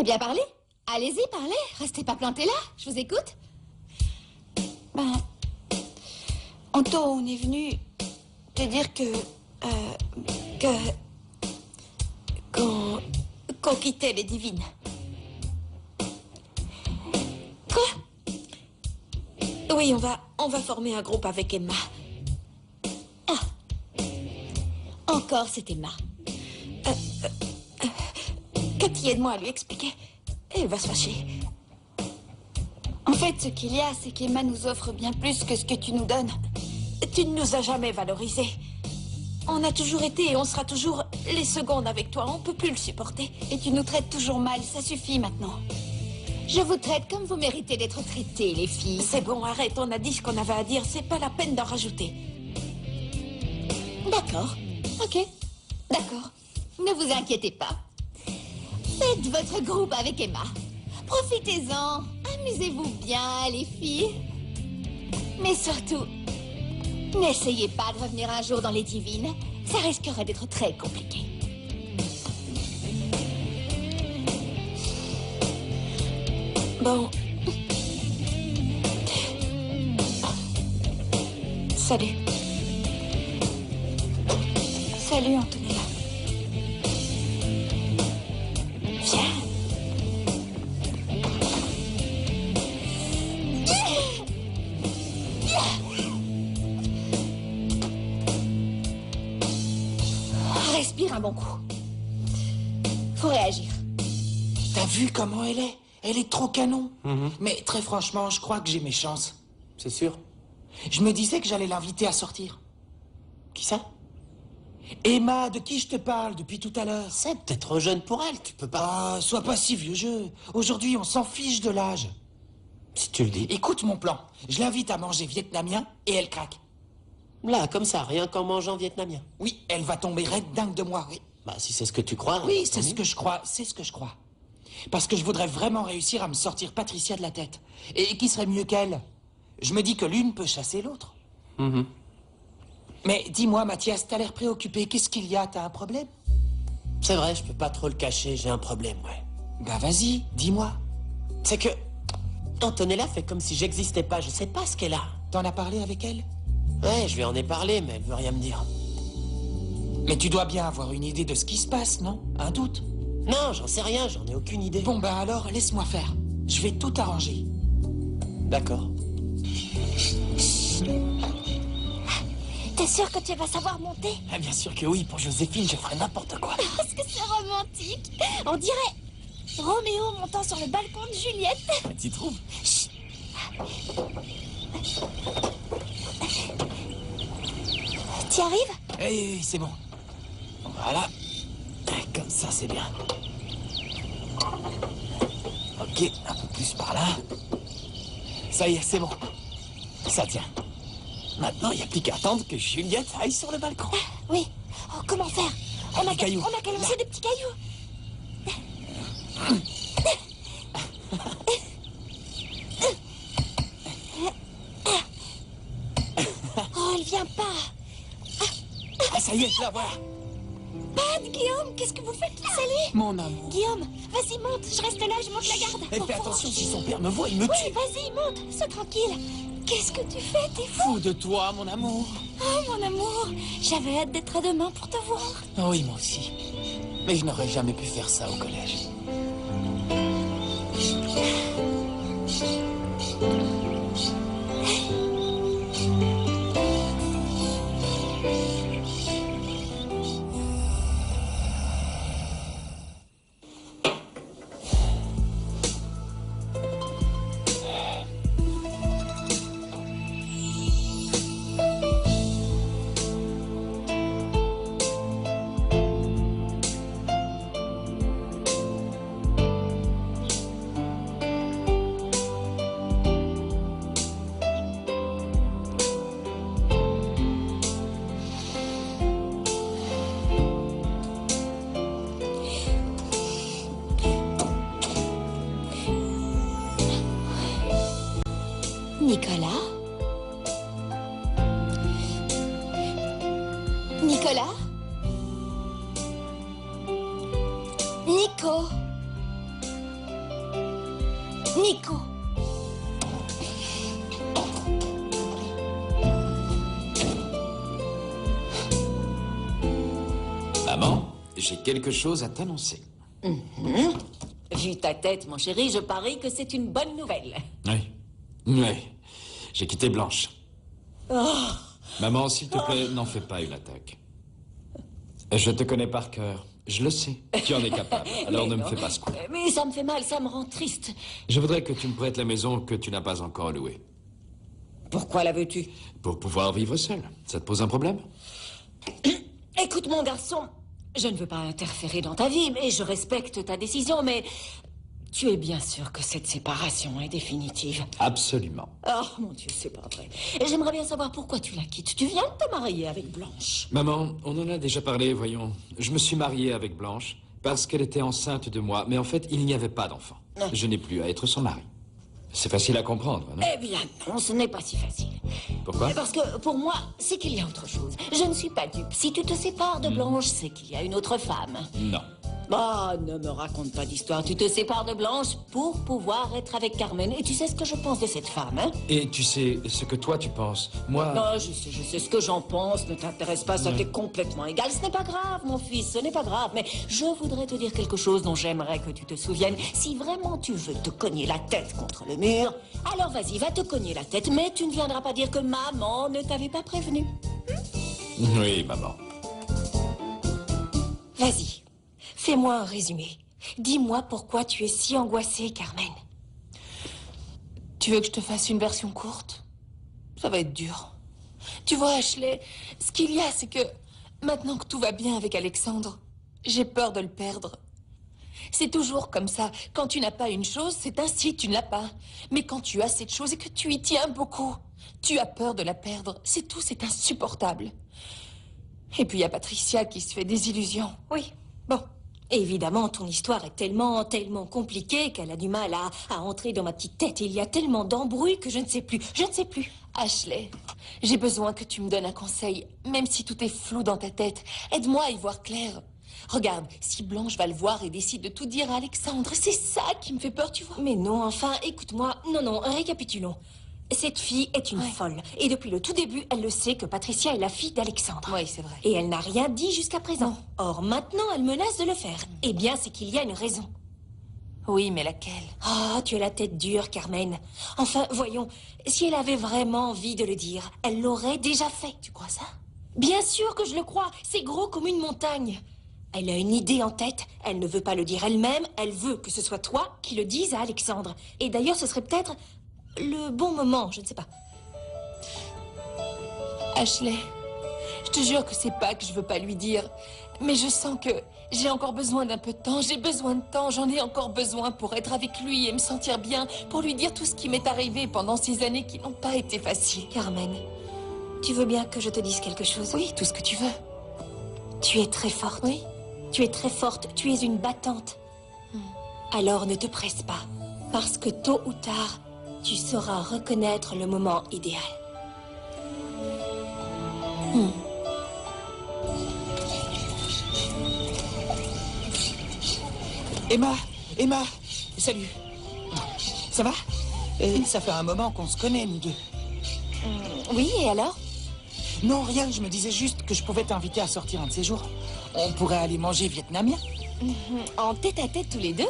Eh bien, parlez. Allez-y, parlez. Restez pas plantés là. Je vous écoute. Ben, Anto, on est venu te dire qu'on quittait les divines. Quoi? Oui, on va former un groupe avec Emma. Ah. Encore cette Emma. Cathy, aide-moi à lui expliquer. Elle va se fâcher. En fait, ce qu'il y a, c'est qu'Emma nous offre bien plus que ce que tu nous donnes. Tu ne nous as jamais valorisés. On a toujours été et on sera toujours les secondes avec toi. On ne peut plus le supporter. Et tu nous traites toujours mal. Ça suffit maintenant. Je vous traite comme vous méritez d'être traités, les filles. C'est bon, arrête. On a dit ce qu'on avait à dire. C'est pas la peine d'en rajouter. D'accord. Ok. D'accord. Ne vous inquiétez pas. Faites votre groupe avec Emma. Profitez-en. Amusez-vous bien, les filles. Mais surtout, n'essayez pas de revenir un jour dans les divines. Ça risquerait d'être très compliqué. Bon. Salut. Salut, Antonella. Viens. Respire un bon coup. Faut réagir. T'as vu comment elle est? Elle est trop canon. Mais très franchement, je crois que j'ai mes chances. C'est sûr. Je me disais que j'allais l'inviter à sortir. Qui ça? Emma, de qui je te parle depuis tout à l'heure? C'est peut-être trop jeune pour elle, tu peux pas... Ah, sois pas si vieux jeu. Aujourd'hui, on s'en fiche de l'âge. Si tu le dis. Écoute mon plan. Je l'invite à manger vietnamien et elle craque. Là, comme ça, rien qu'en mangeant vietnamien. Oui, elle va tomber raide dingue de moi, oui. Bah, si c'est ce que tu crois... Oui, c'est ce que je crois, c'est ce que je crois. Parce que je voudrais vraiment réussir à me sortir Patricia de la tête. Et qui serait mieux qu'elle? Je me dis que l'une peut chasser l'autre. Mais dis-moi, Mathias, t'as l'air préoccupé. Qu'est-ce qu'il y a? T'as un problème? C'est vrai, je peux pas trop le cacher, j'ai un problème, ouais. Bah vas-y, dis-moi. C'est que... Antonella fait comme si j'existais pas, je sais pas ce qu'elle a. T'en as parlé avec elle? Ouais, je lui en ai parlé, mais elle veut rien me dire. Mais tu dois bien avoir une idée de ce qui se passe, non? Un doute? Non, j'en sais rien, j'en ai aucune idée. Bon, ben alors, laisse-moi faire. Je vais tout arranger. D'accord. T'es sûr que tu vas savoir monter? Ah, bien sûr que oui, pour Joséphine, je ferai n'importe quoi. Parce que c'est romantique. On dirait Roméo montant sur le balcon de Juliette. T'y trouves? Chut. T'y arrives? Oui, c'est bon. Voilà. Comme ça, c'est bien. Ok, un peu plus par là. Ça y est, c'est bon. Ça tient. Maintenant, il n'y a plus qu'à attendre que Juliette aille sur le balcon. Oui. Oh, comment faire? On a qu'à cailloux. lancer des petits cailloux. Oh, elle vient pas. Ah, ça y est, là, voilà. Pat, Guillaume, qu'est-ce que vous faites là? Salut. Mon amour. Guillaume, vas-y, monte. Je reste là, je monte la garde. Et fais attention, si son père me voit, il me Oui, tue. vas-y, monte. Sois tranquille. Qu'est-ce que tu fais? T'es fou. Fou de toi, mon amour. Oh, mon amour. J'avais hâte d'être à demain pour te voir. Oh, oui, moi aussi. Mais je n'aurais jamais pu faire ça au collège. Nicolas? Nicolas? Nico? Nico. Maman, j'ai quelque chose à t'annoncer. Vu ta tête, mon chéri, je parie que c'est une bonne nouvelle. Oui. Oui. J'ai quitté Blanche. Maman, s'il te plaît, n'en fais pas une attaque. Je te connais par cœur. Je le sais. Tu en es capable. Alors ne me fais pas ce coup. Mais ça me fait mal, ça me rend triste. Je voudrais que tu me prêtes la maison que tu n'as pas encore louée. Pourquoi la veux-tu? Pour pouvoir vivre seul. Ça te pose un problème? Écoute, mon garçon, je ne veux pas interférer dans ta vie, mais je respecte ta décision, mais tu es bien sûr que cette séparation est définitive. Absolument. Oh, mon Dieu, c'est pas vrai. Et j'aimerais bien savoir pourquoi tu la quittes. Tu viens de te marier avec Blanche. Maman, on en a déjà parlé, voyons. Je me suis marié avec Blanche parce qu'elle était enceinte de moi, mais en fait, il n'y avait pas d'enfant. Je n'ai plus à être son mari. C'est facile à comprendre, non? Eh bien, non, ce n'est pas si facile. Pourquoi? Parce que, pour moi, c'est qu'il y a autre chose. Je ne suis pas dupe. Si tu te sépares de Blanche, c'est qu'il y a une autre femme. Non. Bah, ne me raconte pas d'histoire. Tu te sépares de Blanche pour pouvoir être avec Carmen. Et tu sais ce que je pense de cette femme, hein? Et tu sais ce que toi tu penses. Moi... Non, je sais ce que j'en pense. Ne t'intéresse pas, ça t'est complètement égal. Ce n'est pas grave, mon fils, ce n'est pas grave. Mais je voudrais te dire quelque chose dont j'aimerais que tu te souviennes. Si vraiment tu veux te cogner la tête contre le mur, alors vas-y, va te cogner la tête. Mais tu ne viendras pas dire que maman ne t'avait pas prévenu. Oui, maman. Vas-y, fais-moi un résumé. Dis-moi pourquoi tu es si angoissée, Carmen. Tu veux que je te fasse une version courte? Ça va être dur. Tu vois, Ashley, ce qu'il y a, c'est que maintenant que tout va bien avec Alexandre, j'ai peur de le perdre. C'est toujours comme ça. Quand tu n'as pas une chose, c'est ainsi, tu ne l'as pas. Mais quand tu as cette chose et que tu y tiens beaucoup, tu as peur de la perdre. C'est tout, c'est insupportable. Et puis il y a Patricia qui se fait des illusions. Oui, bon. Évidemment, ton histoire est tellement compliquée qu'elle a du mal à entrer dans ma petite tête. Il y a tellement d'embrouilles que je ne sais plus. Je ne sais plus. Ashley, j'ai besoin que tu me donnes un conseil, même si tout est flou dans ta tête. Aide-moi à y voir clair. Regarde, si Blanche va le voir et décide de tout dire à Alexandre, c'est ça qui me fait peur, tu vois. Mais non, enfin, écoute-moi. Non, récapitulons. Cette fille est une folle. Et depuis le tout début, elle le sait que Patricia est la fille d'Alexandre. Oui, c'est vrai. Et elle n'a rien dit jusqu'à présent. Non. Or, maintenant, elle menace de le faire. Eh bien, c'est qu'il y a une raison. Oui, mais laquelle? Ah, tu as la tête dure, Carmen. Enfin, voyons, si elle avait vraiment envie de le dire, elle l'aurait déjà fait. Tu crois ça? Bien sûr que je le crois. C'est gros comme une montagne. Elle a une idée en tête. Elle ne veut pas le dire elle-même. Elle veut que ce soit toi qui le dise à Alexandre. Et d'ailleurs, ce serait peut-être le bon moment, je ne sais pas. Ashley, je te jure que c'est pas que je veux pas lui dire, mais je sens que j'ai encore besoin d'un peu de temps. J'ai besoin de temps, j'en ai encore besoin pour être avec lui et me sentir bien, pour lui dire tout ce qui m'est arrivé pendant ces années qui n'ont pas été faciles. Carmen, tu veux bien que je te dise quelque chose? Oui, tout ce que tu veux. Tu es très forte. Oui. Tu es très forte, tu es une battante. Alors ne te presse pas, parce que tôt ou tard, tu sauras reconnaître le moment idéal. Emma, salut. Ça va? Ça fait un moment qu'on se connaît, nous deux. Oui, et alors? Non, rien, je me disais juste que je pouvais t'inviter à sortir un de ces jours. On pourrait aller manger vietnamien. En tête-à-tête tous les deux?